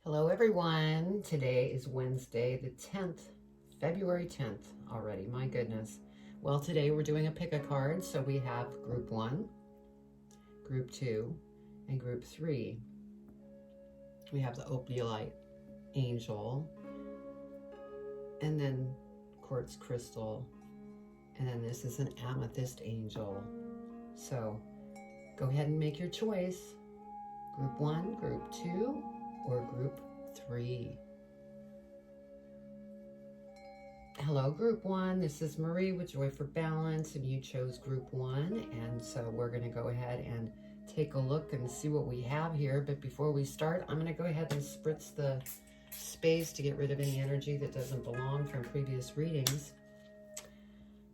Hello everyone. Today is Wednesday the 10th, February 10th already. My goodness. Well, today we're doing a pick a card. So we have group 1, group 2, and group 3. We have the opalite angel, and then quartz crystal, and then this is an amethyst angel. So go ahead and make your choice. Group 1, group 2, or group 3. Hello group 1, this is Marie with Joy for Balance, and you chose group 1, and so we're going to go ahead and take a look and see what we have here. But before we start, I'm going to go ahead and spritz the space to get rid of any energy that doesn't belong from previous readings.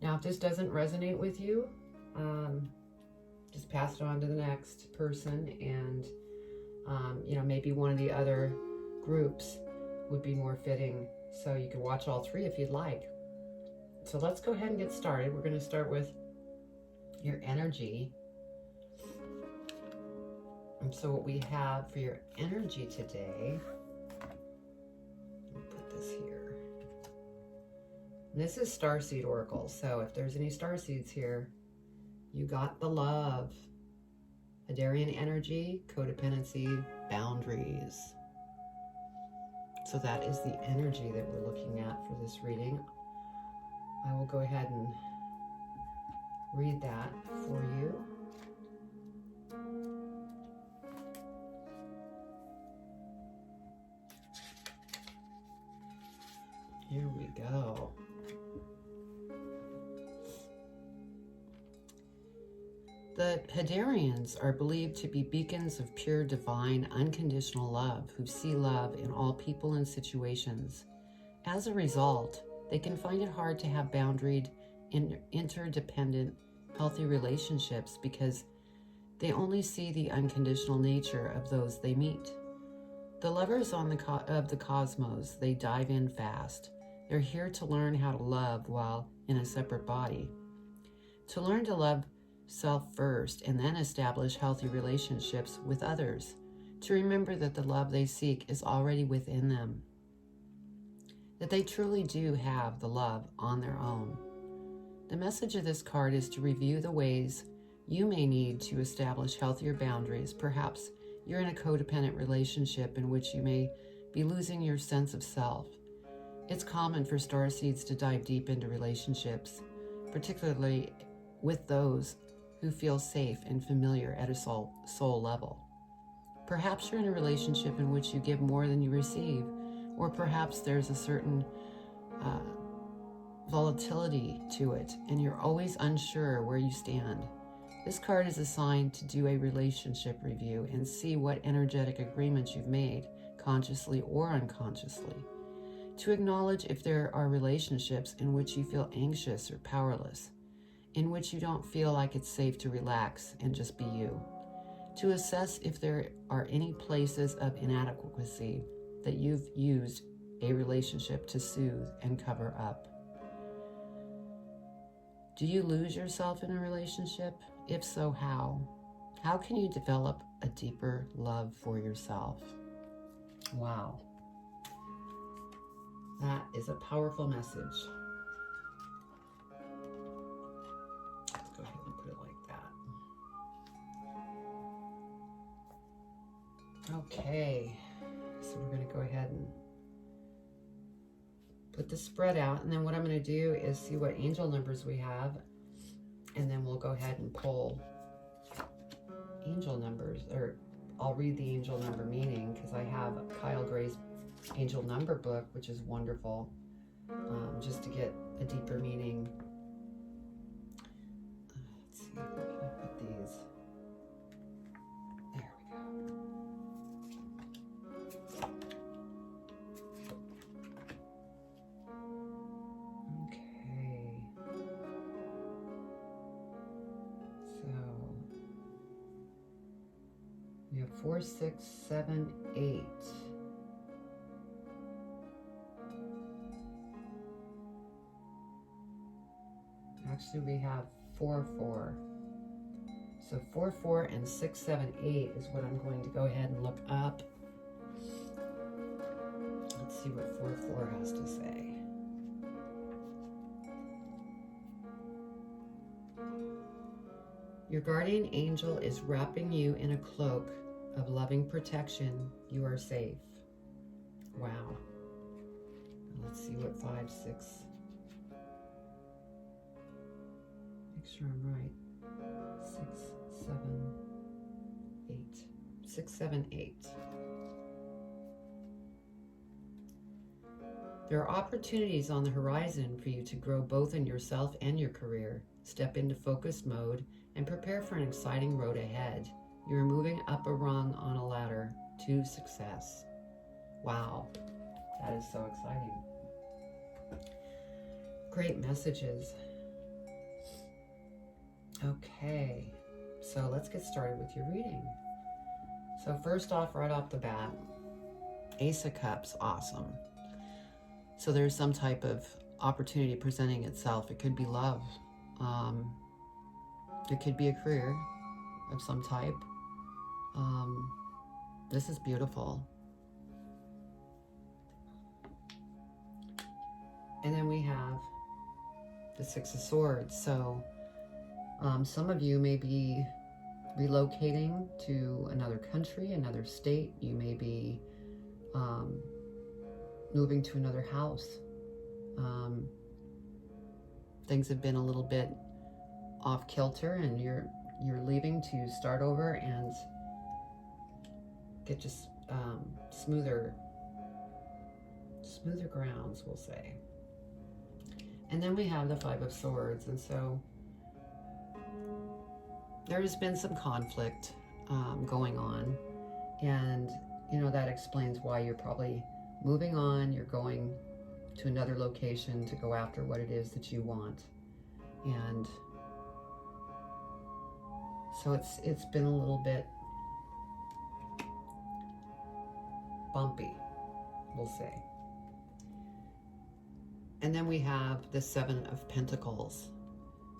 Now if this doesn't resonate with you, just pass it on to the next person, and maybe one of the other groups would be more fitting. So you can watch all 3 if you'd like. So let's go ahead and get started. We're going to start with your energy. And so what we have for your energy today, I'll put this here. And this is Starseed Oracle. So if there's any Starseeds here, you got the love. Hadarian energy, codependency, boundaries. So that is the energy that we're looking at for this reading. I will go ahead and read that for you. Here we go. The Hadarians are believed to be beacons of pure, divine, unconditional love who see love in all people and situations. As a result, they can find it hard to have boundaried, interdependent, healthy relationships because they only see the unconditional nature of those they meet. The lovers of the cosmos, they dive in fast. They're here to learn how to love while in a separate body. To learn to love self first and then establish healthy relationships with others, to remember that the love they seek is already within them, that they truly do have the love on their own. The message of this card is to review the ways you may need to establish healthier boundaries. Perhaps you're in a codependent relationship in which you may be losing your sense of self. It's common for starseeds to dive deep into relationships, particularly with those who feel safe and familiar at a soul level. Perhaps you're in a relationship in which you give more than you receive, or perhaps there's a certain volatility to it, and you're always unsure where you stand. This card is assigned to do a relationship review and see what energetic agreements you've made, consciously or unconsciously. To acknowledge if there are relationships in which you feel anxious or powerless, in which you don't feel like it's safe to relax and just be you. To assess if there are any places of inadequacy that you've used a relationship to soothe and cover up. Do you lose yourself in a relationship? If so, how? How can you develop a deeper love for yourself? Wow. That is a powerful message. Go ahead and put it like that. Okay, so we're going to go ahead and put the spread out, and then what I'm going to do is see what angel numbers we have, and then we'll go ahead and pull angel numbers, or I'll read the angel number meaning because I have Kyle Gray's angel number book, which is wonderful, just to get a deeper meaning. Let's see, where can I put these? There we go. Okay. So we have 4, 6, 7, 8. Actually, we have 4, 4. So 4, 4, and 6, 7, 8 is what I'm going to go ahead and look up. see what 4-4 has to say. Your guardian angel is wrapping you in a cloak of loving protection. You are safe. Wow. Let's see what 5, 6. Make sure I'm right. 6, 7, 8. 6, 7, 8. There are opportunities on the horizon for you to grow both in yourself and your career. Step into focused mode and prepare for an exciting road ahead. You're moving up a rung on a ladder to success. Wow, that is so exciting. Great messages. Okay, so let's get started with your reading. So first off, right off the bat, Ace of Cups, awesome. So there's some type of opportunity presenting itself. It could be love. It could be a career of some type. This is beautiful. And then we have the 6 of Swords. So some of you may be relocating to another country, another state. You may be moving to another house. Things have been a little bit off kilter, and you're leaving to start over and get just smoother grounds, we'll say. And then we have the 5 of Swords, and so there has been some conflict going on, and you know that explains why you're probably moving on. You're going to another location to go after what it is that you want, and so it's been a little bit bumpy, we'll say. And then we have the 7 of Pentacles.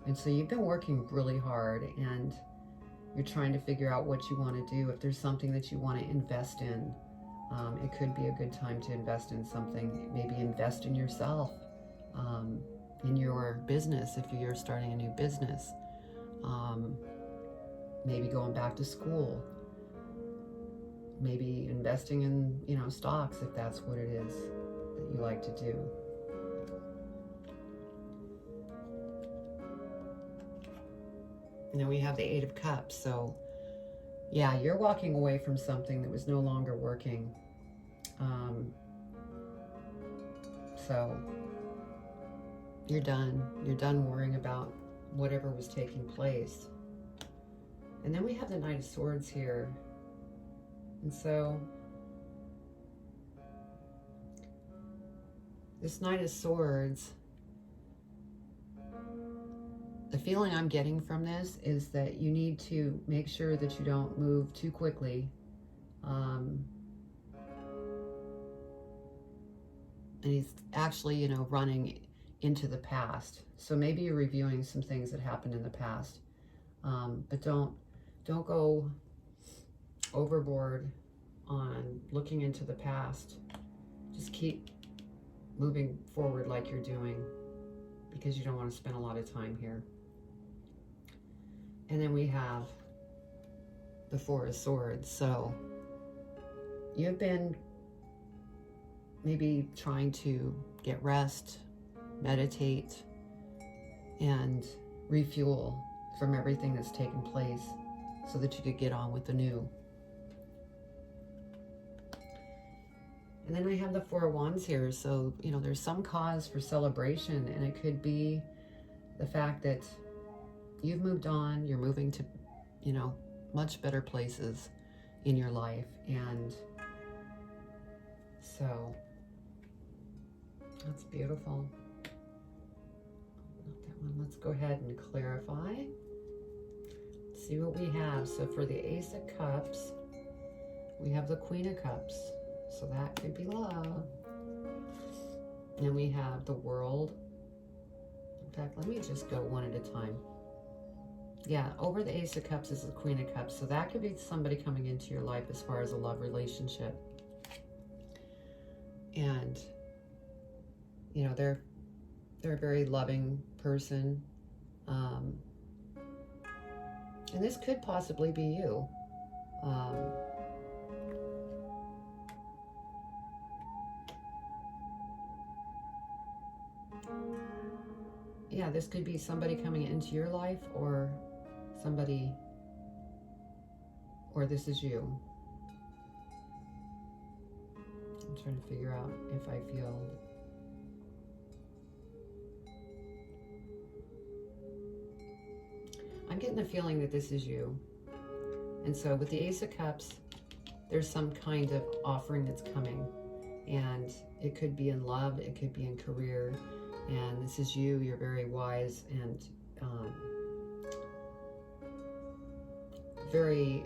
And so you've been working really hard, and you're trying to figure out what you want to do. If there's something that you want to invest in, it could be a good time to invest in something. Maybe invest in yourself, in your business if you're starting a new business. Maybe going back to school. Maybe investing in, you know, stocks if that's what it is that you like to do. And then we have the 8 of Cups. So yeah, you're walking away from something that was no longer working. So you're done. You're done worrying about whatever was taking place. And then we have the Knight of Swords here. And so this Knight of Swords, the feeling I'm getting from this is that you need to make sure that you don't move too quickly. And he's actually, you know, running into the past. So maybe you're reviewing some things that happened in the past. But don't go overboard on looking into the past. Just keep moving forward like you're doing, because you don't want to spend a lot of time here. And then we have the 4 of Swords. So you've been maybe trying to get rest, meditate, and refuel from everything that's taken place so that you could get on with the new. And then I have the 4 of Wands here. So, you know, there's some cause for celebration, and it could be the fact that you've moved on, you're moving to, you know, much better places in your life. And so that's beautiful. Not that one. Let's go ahead and clarify. Let's see what we have. So for the Ace of Cups, we have the Queen of Cups. So that could be love. And we have the World. In fact, let me just go one at a time. Yeah, over the Ace of Cups is the Queen of Cups. So that could be somebody coming into your life as far as a love relationship. And, you know, they're a very loving person. And this could possibly be you. Yeah, this could be somebody coming into your life, or somebody, or this is you. I'm trying to figure out if I feel... I'm getting the feeling that this is you. And so with the Ace of Cups, there's some kind of offering that's coming. And it could be in love, it could be in career. And this is you. You're very wise and very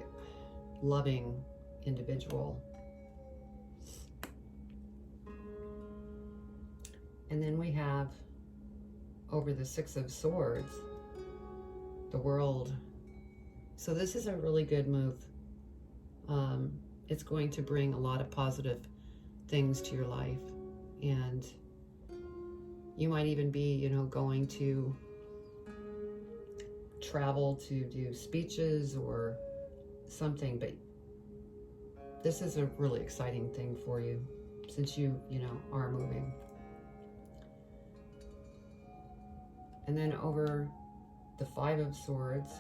loving individual. And then we have, over the Six of Swords, the World. So this is a really good move. It's going to bring a lot of positive things to your life. And you might even be, you know, going to travel to do speeches or something, but this is a really exciting thing for you, since you know, are moving. And then over the Five of Swords,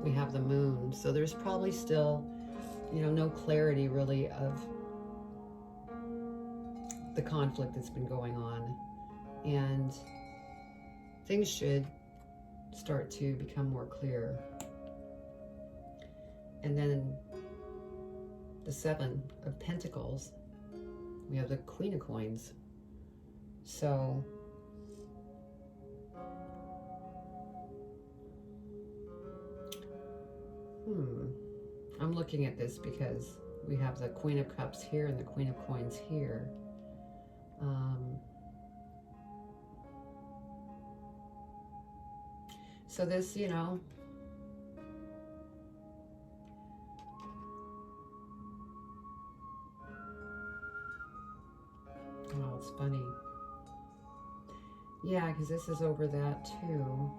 we have the Moon. So there's probably still, you know, no clarity really of the conflict that's been going on. And things should start to become more clear. And then the Seven of Pentacles, we have the Queen of Coins. So I'm looking at this because we have the Queen of Cups here and the Queen of Coins here. So this, you know, oh, it's funny. Yeah, because this is over that too.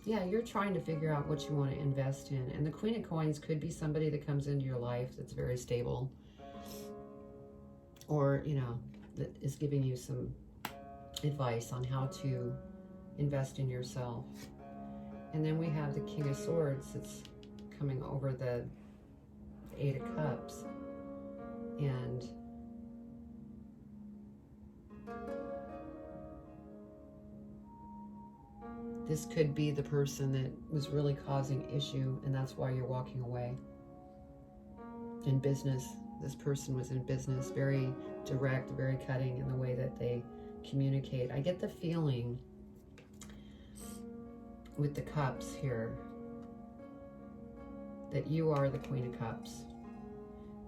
Yeah, you're trying to figure out what you want to invest in. And the Queen of Coins could be somebody that comes into your life that's very stable. Or, you know, that is giving you some advice on how to invest in yourself. And then we have the King of Swords that's coming over the Eight of Cups. And this could be the person that was really causing issue, and that's why you're walking away. In business, this person was in business, very direct, very cutting in the way that they communicate. I get the feeling with the Cups here that you are the Queen of Cups.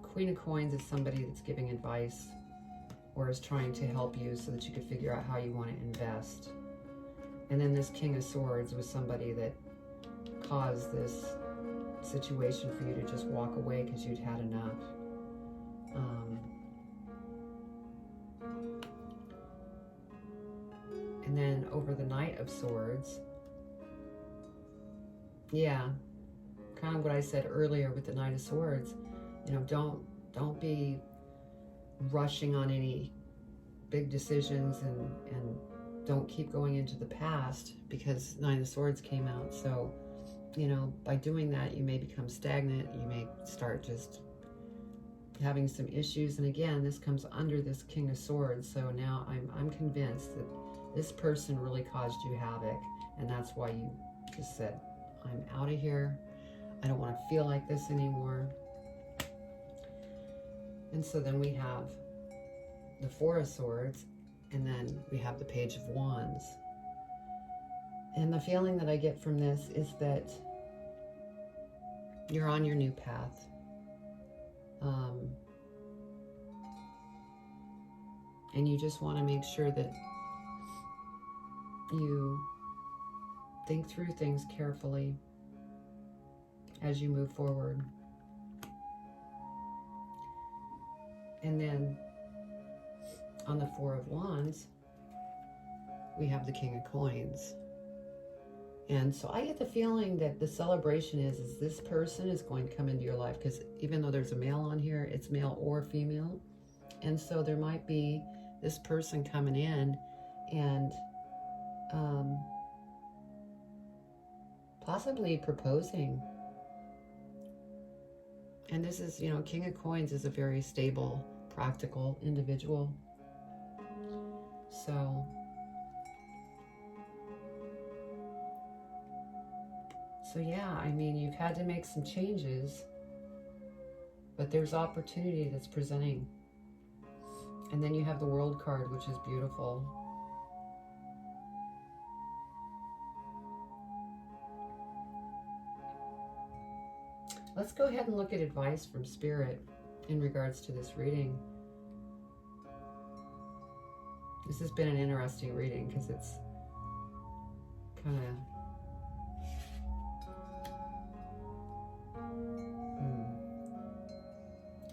Queen of Coins is somebody that's giving advice or is trying to help you so that you could figure out how you want to invest. And then this King of Swords was somebody that caused this situation for you to just walk away because you'd had enough. And then over the Knight of Swords, yeah, kind of what I said earlier with the Knight of Swords. You know, don't be rushing on any big decisions, and don't keep going into the past, because Nine of Swords came out. So, you know, by doing that, you may become stagnant. You may start just having some issues. And again, this comes under this King of Swords. So now I'm convinced that this person really caused you havoc, and that's why you just said, I'm out of here. I don't want to feel like this anymore. And so then we have the Four of Swords, and then we have the Page of Wands. And the feeling that I get from this is that you're on your new path. And you just want to make sure that you think through things carefully as you move forward. And then on the Four of Wands, we have the King of Coins. And so I get the feeling that the celebration is this person is going to come into your life, because even though there's a male on here, it's male or female. And so there might be this person coming in and possibly proposing. And this is, you know, King of Coins is a very stable, practical individual. So yeah, I mean, you've had to make some changes, but there's opportunity that's presenting. And then you have the World card, which is beautiful. Let's go ahead and look at advice from Spirit in regards to this reading. This has been an interesting reading because it's kind of...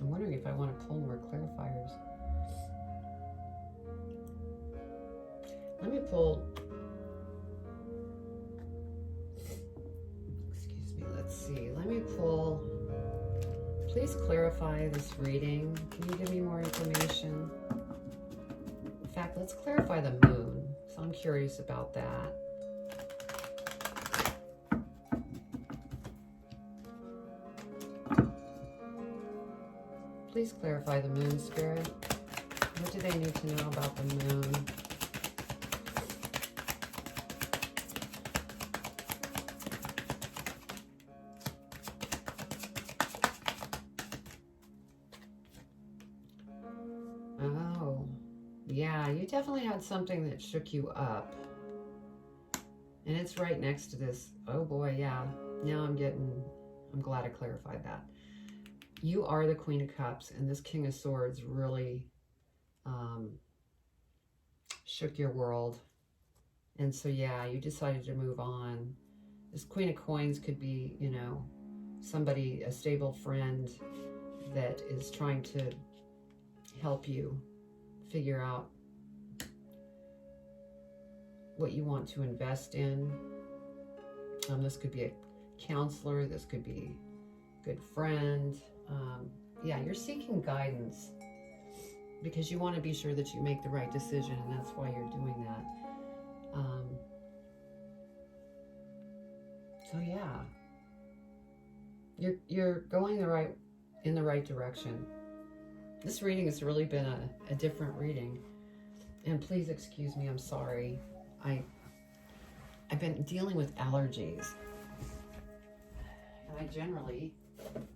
I'm wondering if I want to pull more clarifiers. Let me pull... Excuse me, let's see. Let me pull... Please clarify this reading. Can you give me more information? In fact, let's clarify the moon. So I'm curious about that. Please clarify the moon, Spirit. What do they need to know about the moon? Oh, yeah, you definitely had something that shook you up. And it's right next to this. Oh boy, yeah. Now I'm glad I clarified that. You are the Queen of Cups, and this King of Swords really shook your world. And so, yeah, you decided to move on. This Queen of Coins could be, you know, somebody, a stable friend that is trying to help you figure out what you want to invest in. This could be a counselor. This could be a good friend. Yeah, you're seeking guidance because you want to be sure that you make the right decision, and that's why you're doing that. So yeah, you're going in the right direction. This reading has really been a different reading, and please excuse me. I'm sorry. I've been dealing with allergies, and I generally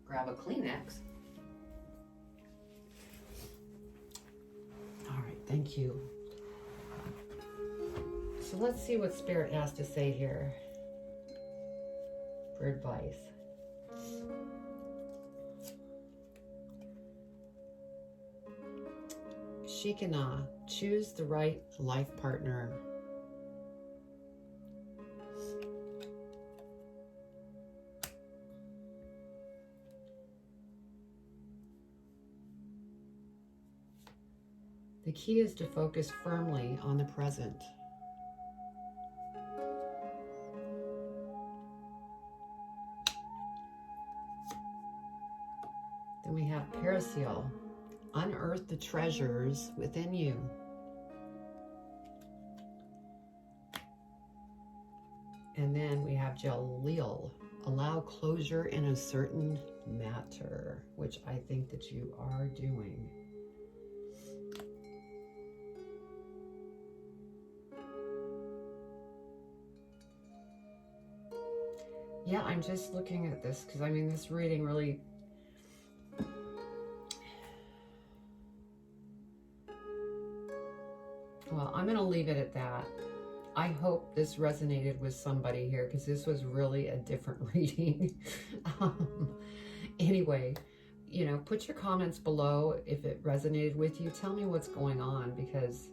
grab a Kleenex. All right, thank you. So let's see what Spirit has to say here for advice. Shikana, choose the right life partner. The key is to focus firmly on the present. Then we have Paraseal. Unearth the treasures within you. And then we have Jalil. Allow closure in a certain matter, which I think that you are doing. Yeah, I'm just looking at this because I mean, this reading really... Well, I'm going to leave it at that. I hope this resonated with somebody here because this was really a different reading. Anyway, you know, put your comments below if it resonated with you. Tell me what's going on because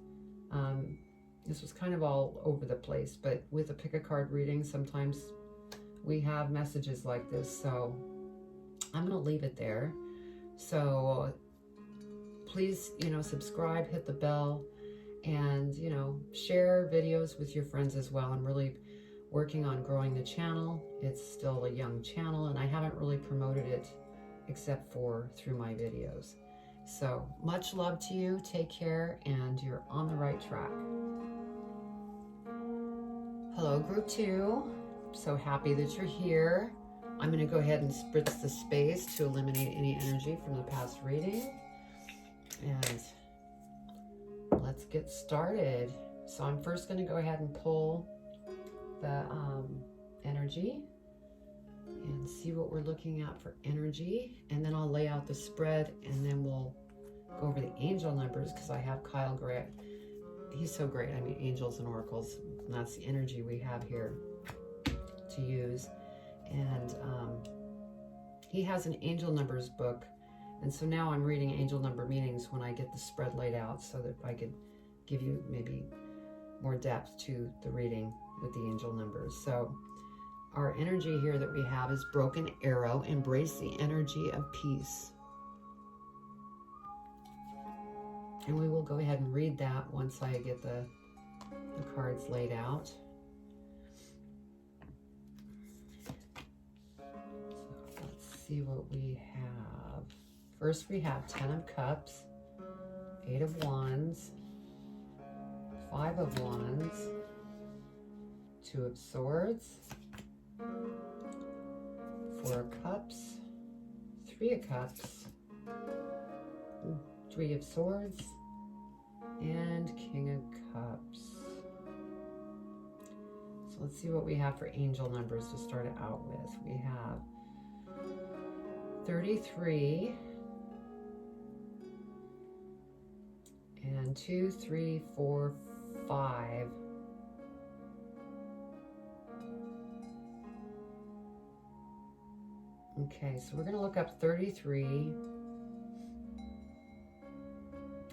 this was kind of all over the place. But with a pick a card reading, sometimes we have messages like this. So I'm going to leave it there. So please, subscribe, hit the bell, and, share videos with your friends as well. I'm really working on growing the channel. It's still a young channel, and I haven't really promoted it except for through my videos. So much love to you. Take care, and you're on the right track. Hello, group 2. So happy that you're here. I'm going to go ahead and spritz the space to eliminate any energy from the past reading. And let's get started. So I'm first going to go ahead and pull the energy and see what we're looking at for energy. And then I'll lay out the spread, and then we'll go over the angel numbers, because I have Kyle Gray. He's so great. I mean, angels and oracles, and that's the energy we have here to use. And he has an angel numbers book, and so now I'm reading angel number meanings when I get the spread laid out, so that I could give you maybe more depth to the reading with the angel numbers. So our energy here that we have is broken arrow. Embrace the energy of peace. And we will go ahead and read that once I get the cards laid out. See what we have. First we have 10 of Cups, 8 of Wands, 5 of Wands, 2 of Swords, 4 of Cups, 3 of Cups, 3 of Swords, and King of Cups. So let's see what we have for angel numbers to start it out with. We have 33 and 2, 3, 4, 5. Okay, so we're going to look up 33,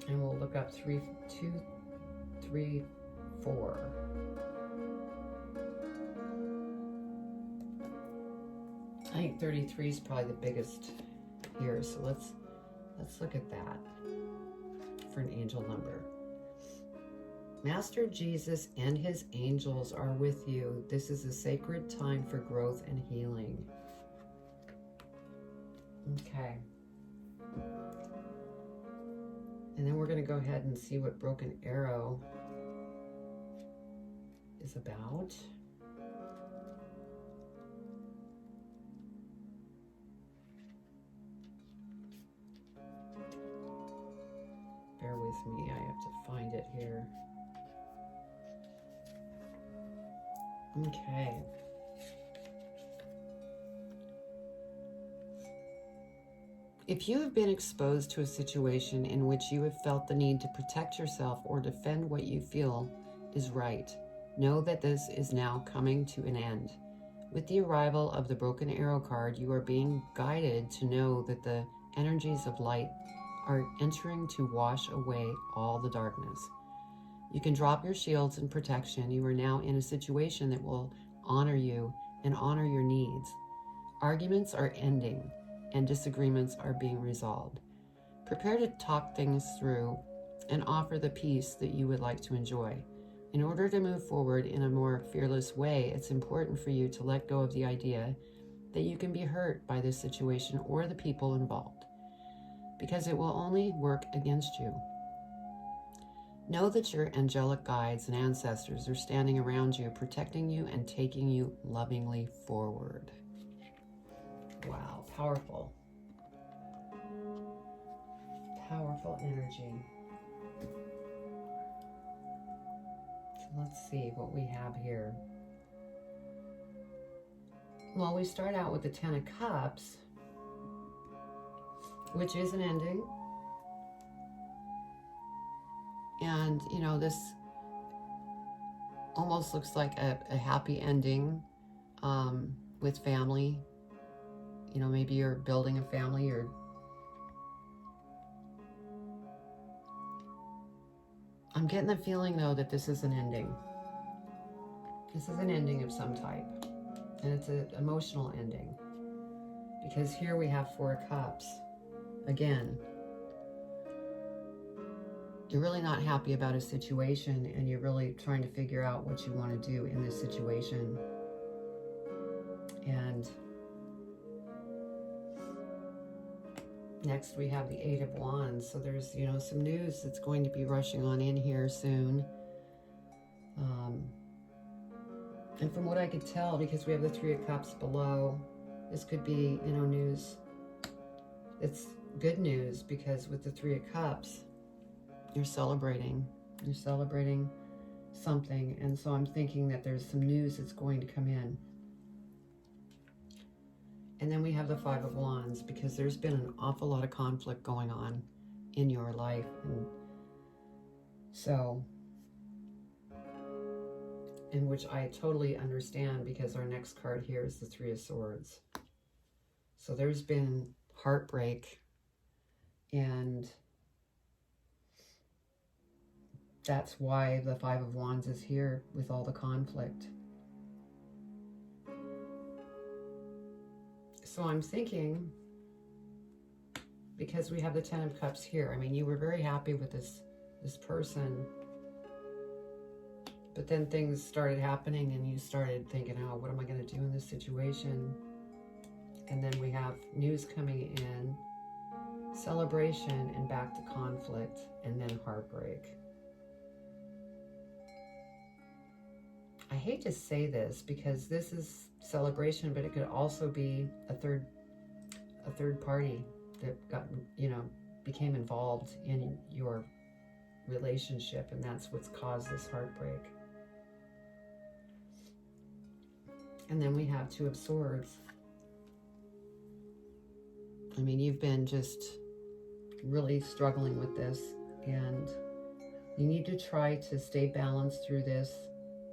and we'll look up 2, 3, 4. I think 33 is probably the biggest here, so let's look at that for an angel number. Master Jesus and his angels are with you. This is a sacred time for growth and healing. Okay. And then we're going to go ahead and see what broken arrow is about. Bear with me, I have to find it here. Okay. If you have been exposed to a situation in which you have felt the need to protect yourself or defend what you feel is right, know that this is now coming to an end. With the arrival of the broken arrow card, you are being guided to know that the energies of light are entering to wash away all the darkness. You can drop your shields and protection. You are now in a situation that will honor you and honor your needs. Arguments are ending, and disagreements are being resolved. Prepare to talk things through and offer the peace that you would like to enjoy. In order to move forward in a more fearless way, it's important for you to let go of the idea that you can be hurt by this situation or the people involved, because it will only work against you. Know that your angelic guides and ancestors are standing around you, protecting you and taking you lovingly forward. Wow, powerful. Powerful energy. So let's see what we have here. Well, we start out with the 10 of Cups, which is an ending. And, you know, this almost looks like a happy ending with family. You know, maybe you're building a family, or I'm getting the feeling, though, that this is an ending. This is an ending of some type. And it's an emotional ending. Because here we have 4 of Cups. Again. you're really not happy about a situation, and you're really trying to figure out what you want to do in this situation. And next we have the Eight of Wands. So there's, you know, some news that's going to be rushing on in here soon. And from what I could tell, because we have the Three of Cups below, this could be, you know, news. It's good news, because with the Three of Cups, you're celebrating. You're celebrating something. And so I'm thinking that there's some news that's going to come in. And then we have the Five of Wands, because there's been an awful lot of conflict going on in your life. And so, in which I totally understand, because our next card here is the Three of Swords. So there's been heartbreak, and that's why the Five of Wands is here with all the conflict. So I'm thinking, because we have the Ten of Cups here, I mean, you were very happy with this person, but then things started happening and you started thinking, oh, what am I going to do in this situation? And then we have news coming in, celebration, and back to conflict, and then heartbreak. I hate to say this, because this is celebration, but it could also be a third party that got, you know, became involved in your relationship, and that's what's caused this heartbreak. And then we have Two of Swords. I mean, you've been just really struggling with this, and you need to try to stay balanced through this,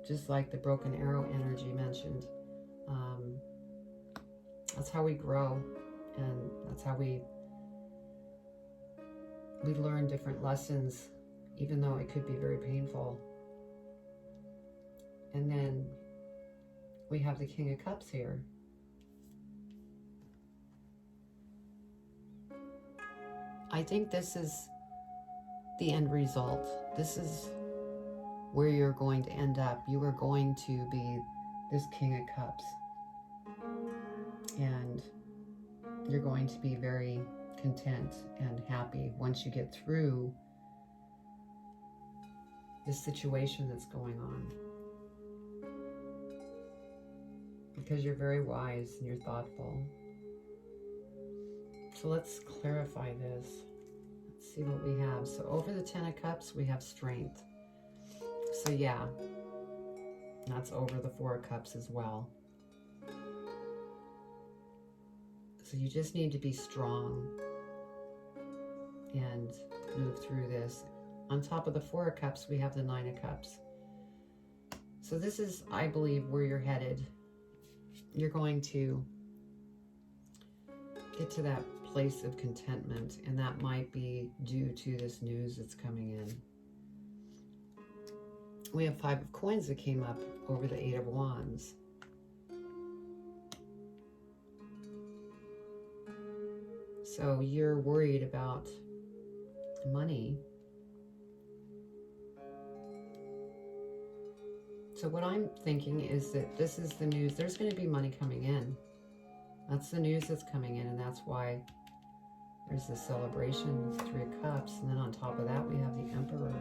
just like the broken arrow energy mentioned. That's how we grow, and that's how we learn different lessons, even though it could be very painful. And then we have the King of Cups here. I think this is the end result. This is where you're going to end up. You are going to be this King of Cups. And you're going to be very content and happy once you get through this situation that's going on. Because you're very wise and you're thoughtful. So let's clarify this. Let's see what we have. So over the Ten of Cups, we have strength. So yeah, that's over the Four of Cups as well. So you just need to be strong and move through this. On top of the Four of Cups, we have the Nine of Cups. So this is, I believe, where you're headed. You're going to get to that place of contentment, and that might be due to this news that's coming in. We have Five of Coins that came up over the Eight of Wands. So you're worried about money. So what I'm thinking is that this is the news. There's going to be money coming in. That's the news that's coming in, and that's why there's this celebration with Three of Cups. And then on top of that, we have the Emperor.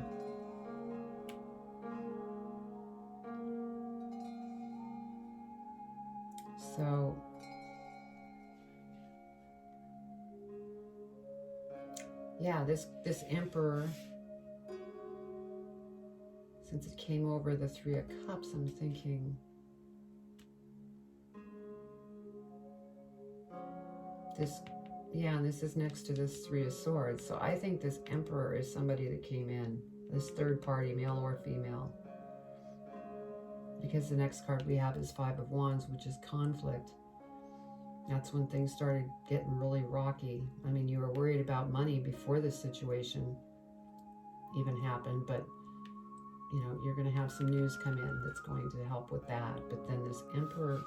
So yeah, this Emperor, since it came over the Three of Cups, I'm thinking this, yeah, and this is next to this Three of Swords. So I think this Emperor is somebody that came in, this third party, male or female. Because the next card we have is Five of Wands, which is conflict. That's when things started getting really rocky. I mean, you were worried about money before this situation even happened, but you know, you're going to have some news come in that's going to help with that. But then this Emperor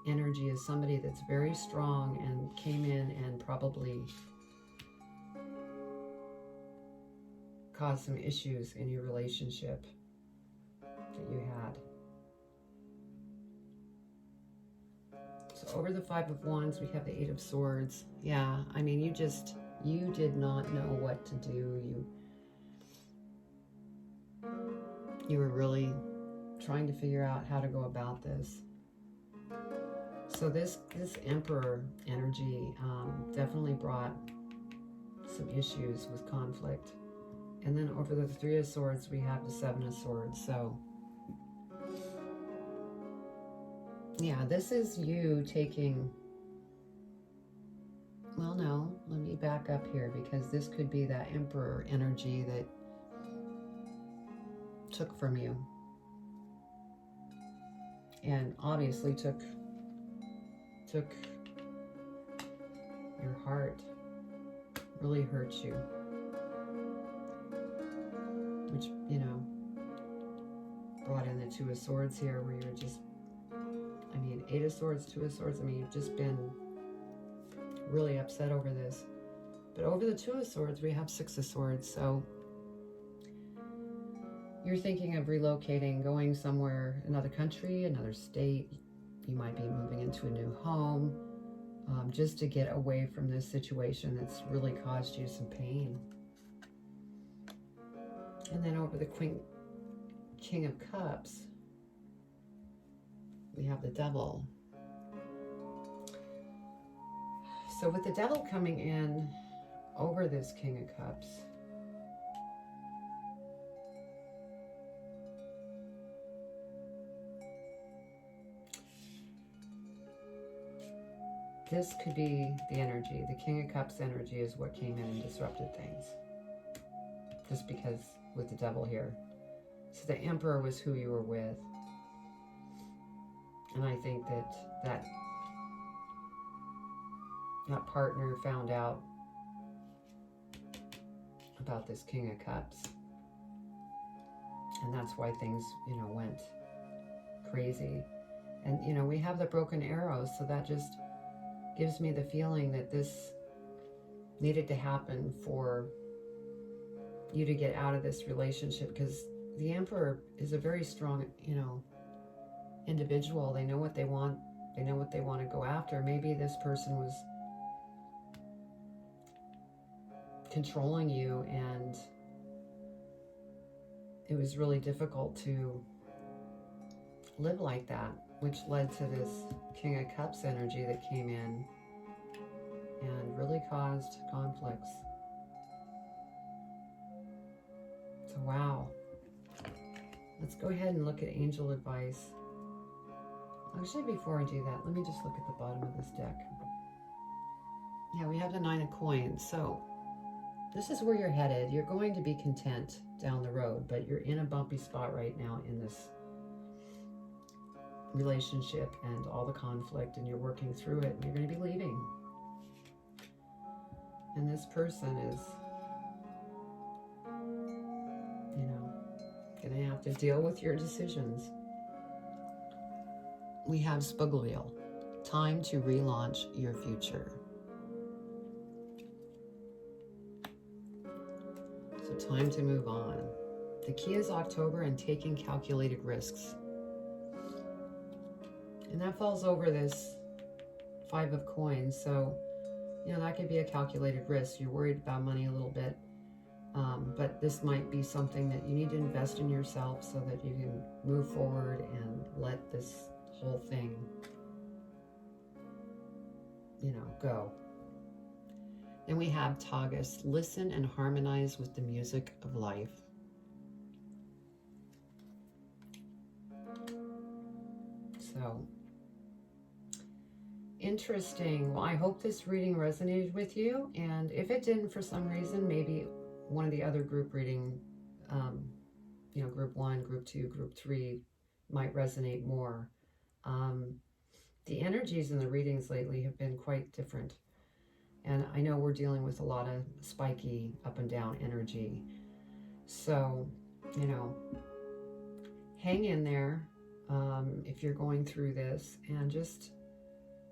energy is somebody that's very strong and came in and probably caused some issues in your relationship that you had. So over the Five of Wands, we have the Eight of Swords. Yeah, I mean, you did not know what to do. You were really trying to figure out how to go about this. So this Emperor energy definitely brought some issues with conflict. And then over the Three of Swords, we have the Seven of Swords. So yeah, this is you taking, well, no, let me back up here, because this could be that Emperor energy that took from you. And obviously took your heart, really hurt you. Which, you know, brought in the Two of Swords here, where you're just, I mean, Eight of Swords, Two of Swords, I mean, you've just been really upset over this. But over the Two of Swords, we have Six of Swords, so you're thinking of relocating, going somewhere, another country, another state. You might be moving into a new home, just to get away from this situation that's really caused you some pain. And then over the King of Cups, we have the Devil. So with the Devil coming in over this King of Cups, this could be the energy. The King of Cups energy is what came in and disrupted things. Just because with the Devil here. So the Emperor was who you were with. And I think that partner found out about this King of Cups. And that's why things, you know, went crazy. And, you know, we have the broken arrows, so that just gives me the feeling that this needed to happen for you to get out of this relationship, because the Emperor is a very strong, you know, individual. They know what they want. They know what they want to go after. Maybe this person was controlling you, and it was really difficult to live like that, which led to this King of Cups energy that came in and really caused conflicts. So wow. Let's go ahead and look at angel advice. Actually, before I do that, let me just look at the bottom of this deck. Yeah, we have the Nine of Coins. So this is where you're headed. You're going to be content down the road, but you're in a bumpy spot right now in this relationship and all the conflict, and you're working through it, and you're going to be leaving. And this person is, you know, going to have to deal with your decisions. We have Spuggleville. Time to relaunch your future. So time to move on. The key is October and taking calculated risks. And that falls over this Five of Coins. So, you know, that could be a calculated risk. You're worried about money a little bit. But this might be something that you need to invest in yourself so that you can move forward and let this whole thing, you know, go. Then we have Taurus. Listen and harmonize with the music of life. So, interesting. Well, I hope this reading resonated with you. And if it didn't for some reason, maybe one of the other group reading, you know, group 1, group 2, group 3 might resonate more. The energies in the readings lately have been quite different. And I know we're dealing with a lot of spiky up and down energy. So, you know, hang in there if you're going through this, and just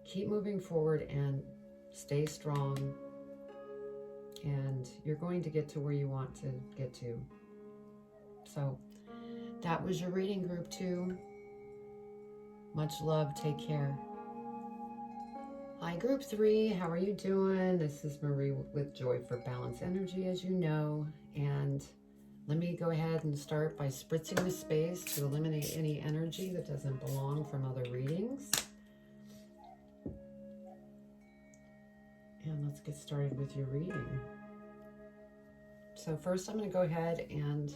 keep moving forward and stay strong and you're going to get to where you want to get to. So that was your reading, group 2. Much love. Take care. Hi, group 3. How are you doing? This is Marie with Joy for Balance Energy, as you know. And let me go ahead and start by spritzing the space to eliminate any energy that doesn't belong from other readings. And let's get started with your reading. So first I'm going to go ahead and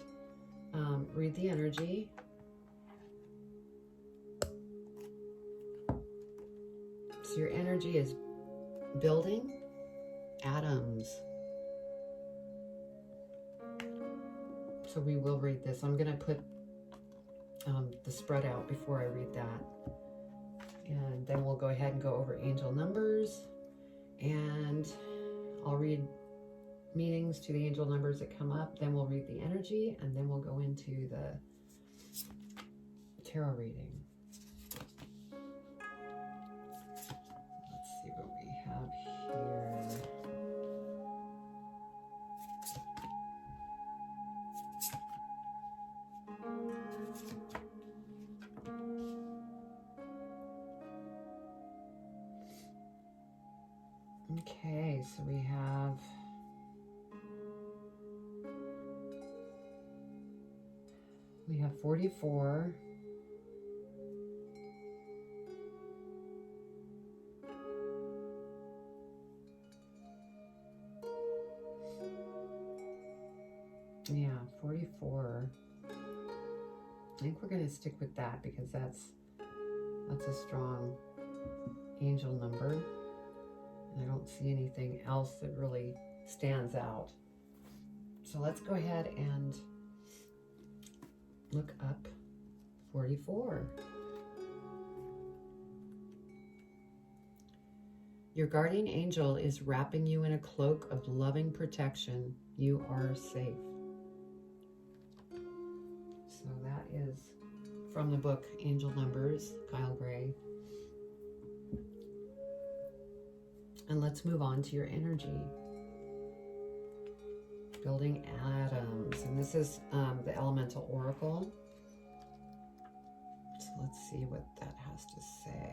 read the energy. So your energy is building atoms. So we will read this. I'm going to put the spread out before I read that. And then we'll go ahead and go over angel numbers. And I'll read meanings to the angel numbers that come up. Then we'll read the energy. And then we'll go into the tarot reading. Let's see what we have here. Okay, so we have We have 44. Yeah, 44. I think we're going to stick with that because that's a strong angel number. And I don't see anything else that really stands out. So let's go ahead and look up 44. Your guardian angel is wrapping you in a cloak of loving protection. You are safe. So that is from the book Angel Numbers, Kyle Gray. And let's move on to your energy. Building atoms. And this is the Elemental Oracle. So let's see what that has to say.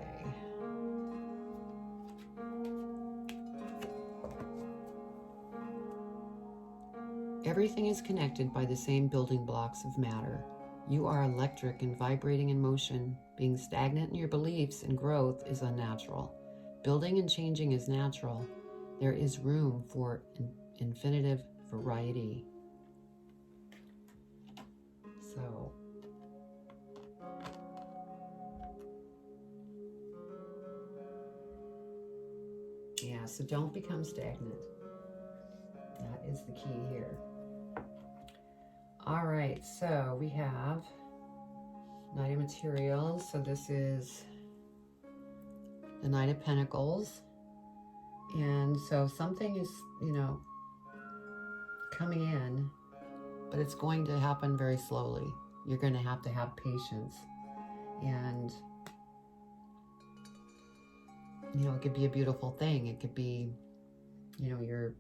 Everything is connected by the same building blocks of matter. You are electric and vibrating in motion. Being stagnant in your beliefs and growth is unnatural. Building and changing is natural. There is room for infinitive variety. So, yeah, so don't become stagnant. That is the key here. All right, so we have Knight of Materials. So this is the Knight of Pentacles. And so something is, coming in, but it's going to happen very slowly. You're going to have patience. And, it could be a beautiful thing. It could be, you're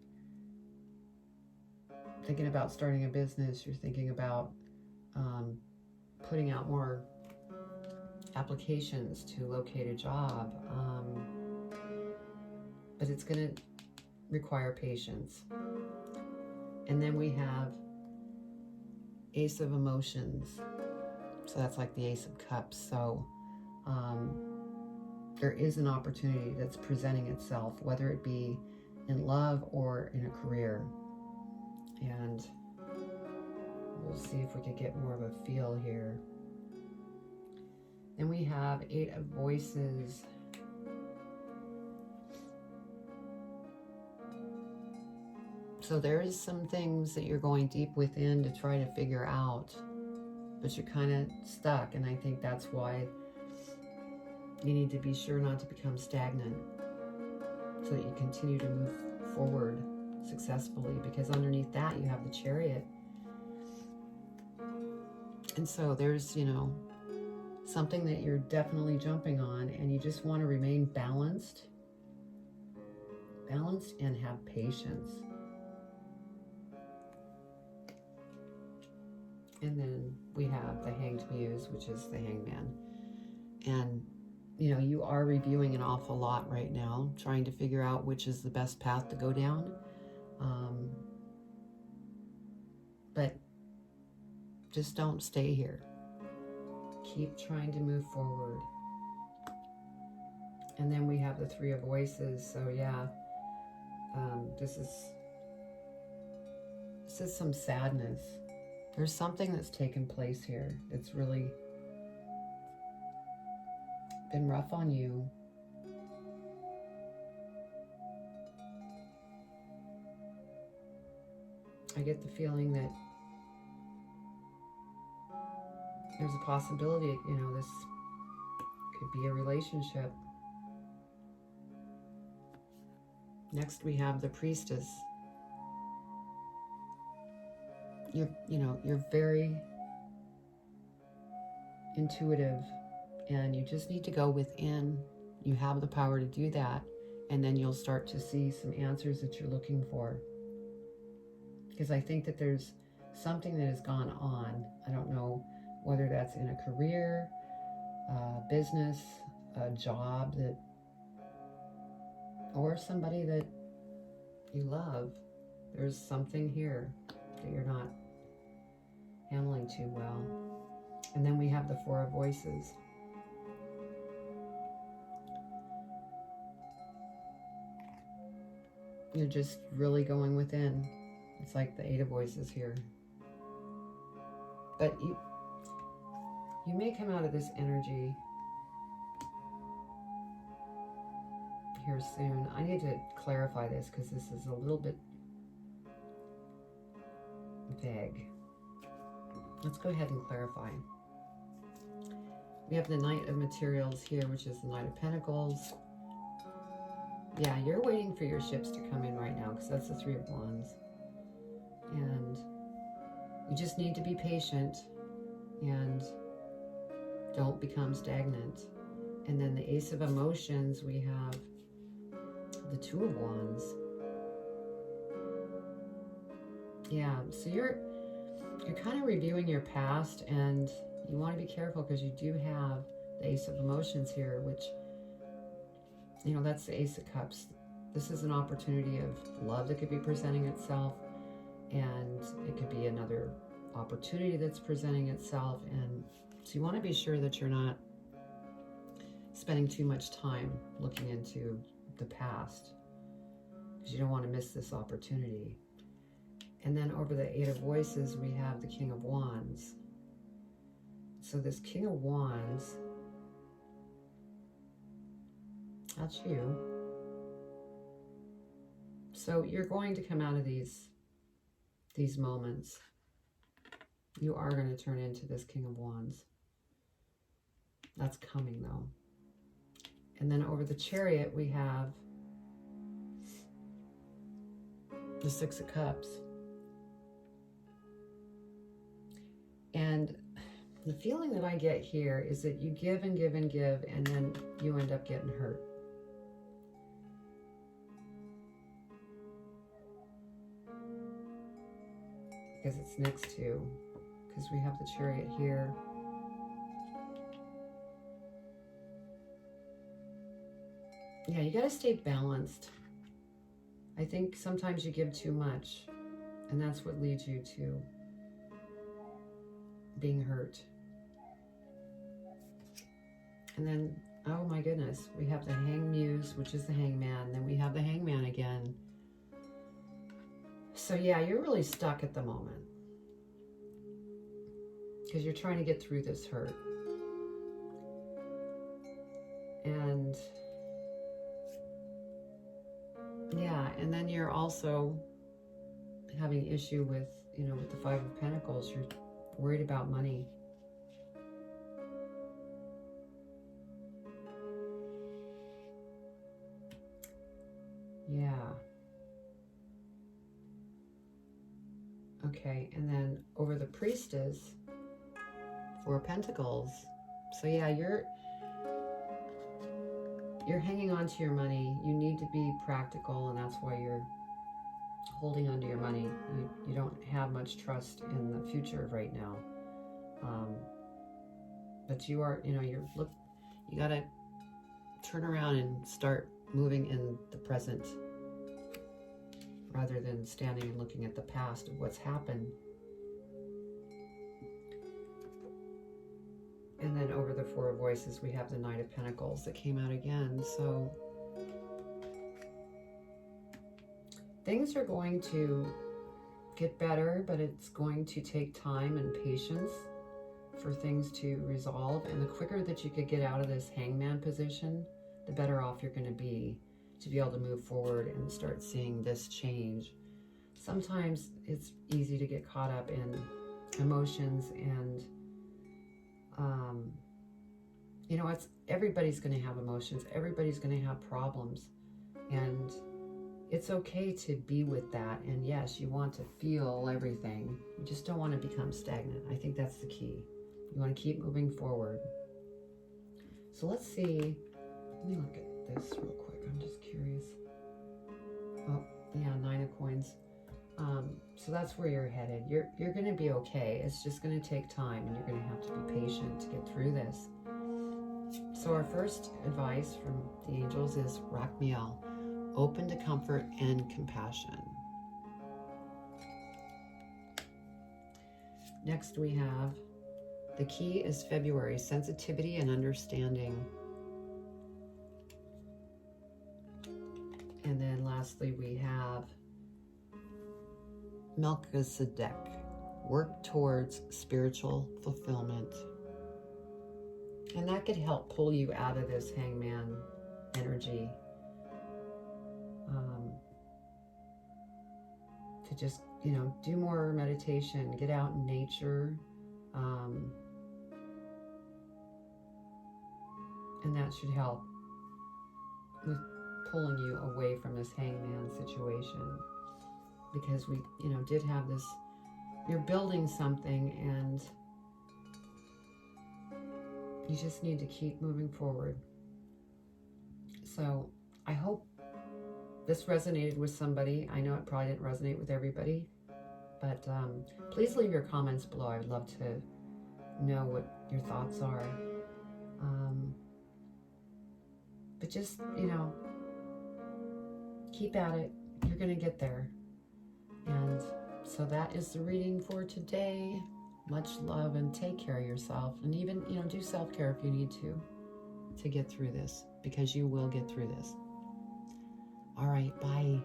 thinking about starting a business. You're thinking about putting out more applications to locate a job. But it's going to require patience. And then we have Ace of Emotions. So that's like the Ace of Cups. So there is an opportunity that's presenting itself, whether it be in love or in a career. And we'll see if we could get more of a feel here. Then we have Eight of Voices. So there is some things that you're going deep within to try to figure out, but you're kind of stuck. And I think that's why you need to be sure not to become stagnant so that you continue to move forward successfully, because underneath that you have the Chariot. And so there's, something that you're definitely jumping on, and you just want to remain balanced and have patience. And then we have the Hanged Muse, which is the Hangman. And, you know, you are reviewing an awful lot right now, trying to figure out which is the best path to go down. But just don't stay here. Keep trying to move forward. And then we have the Three of Voices. So yeah, this is some sadness. There's something that's taken place here that's really been rough on you. I get the feeling that there's a possibility, you know, this could be a relationship. Next we have the Priestess. You're very intuitive, and you just need to go within. You have the power to do that, and then you'll start to see some answers that you're looking for. Because I think that there's something that has gone on. I don't know whether that's in a career, business, a job, that, or somebody that you love. There's something here that you're not handling too well. And then we have the Four of Voices. You're just really going within. It's like the Eight of Voices here. But you may come out of this energy here soon. I need to clarify this because this is a little bit vague. Let's go ahead and clarify. We have the Knight of Materials here, which is the Knight of Pentacles. Yeah, you're waiting for your ships to come in right now because that's the Three of Wands. And you just need to be patient and don't become stagnant. And then the Ace of Emotions, we have the Two of Wands. Yeah, so you're kind of reviewing your past, and you want to be careful because you do have the Ace of Emotions here, which, you know, that's the Ace of Cups. This is an opportunity of love that could be presenting itself, and it could be another opportunity that's presenting itself. And so you want to be sure that you're not spending too much time looking into the past, because you don't want to miss this opportunity. And then over the Eight of Voices, we have the King of Wands. So this King of Wands, that's you. So you're going to come out of these moments. You are going to turn into this King of Wands. That's coming though. And then over the Chariot, we have the Six of Cups. And the feeling that I get here is that you give and give and give, and then you end up getting hurt. Because it's next to, because we have the Chariot here. Yeah, you got to stay balanced. I think sometimes you give too much, and that's what leads you to being hurt. And then, oh my goodness, we have the Hanged Muse, which is the Hangman. Then we have the Hangman again. So yeah, you're really stuck at the moment because you're trying to get through this hurt. And yeah, and then you're also having issue with, you know, with the Five of Pentacles. You're worried about money. Yeah. Okay, and then over the Priestess, Four of Pentacles. So yeah, you're hanging on to your money. You need to be practical, and that's why you're holding on to your money. You don't have much trust in the future right now. But you are, you got to turn around and start moving in the present rather than standing and looking at the past of what's happened. And then over the Four of Voices, we have the Knight of Pentacles that came out again. So things are going to get better, but it's going to take time and patience for things to resolve. And the quicker that you could get out of this hangman position, the better off you're going to be able to move forward and start seeing this change. Sometimes it's easy to get caught up in emotions and everybody's going to have emotions. Everybody's going to have problems. And it's okay to be with that. And yes, you want to feel everything. You just don't want to become stagnant. I think that's the key. You want to keep moving forward. So let's see. Let me look at this real quick. I'm just curious. Oh, yeah, 9 of Coins. So that's where you're headed. You're going to be okay. It's just going to take time, and you're going to have to be patient to get through this. So our first advice from the angels is Rakmiel, open to comfort and compassion. Next we have the key is February, sensitivity and understanding. And then lastly we have Melchizedek, work towards spiritual fulfillment. And that could help pull you out of this hangman energy. To just, do more meditation, get out in nature. And that should help with pulling you away from this hangman situation. Because we, did have this, you're building something and you just need to keep moving forward. So I hope this resonated with somebody. I know it probably didn't resonate with everybody, but please leave your comments below. I would love to know what your thoughts are. But just, keep at it. You're going to get there. And so that is the reading for today. Much love and take care of yourself. And even, do self-care if you need to get through this, because you will get through this. All right, bye.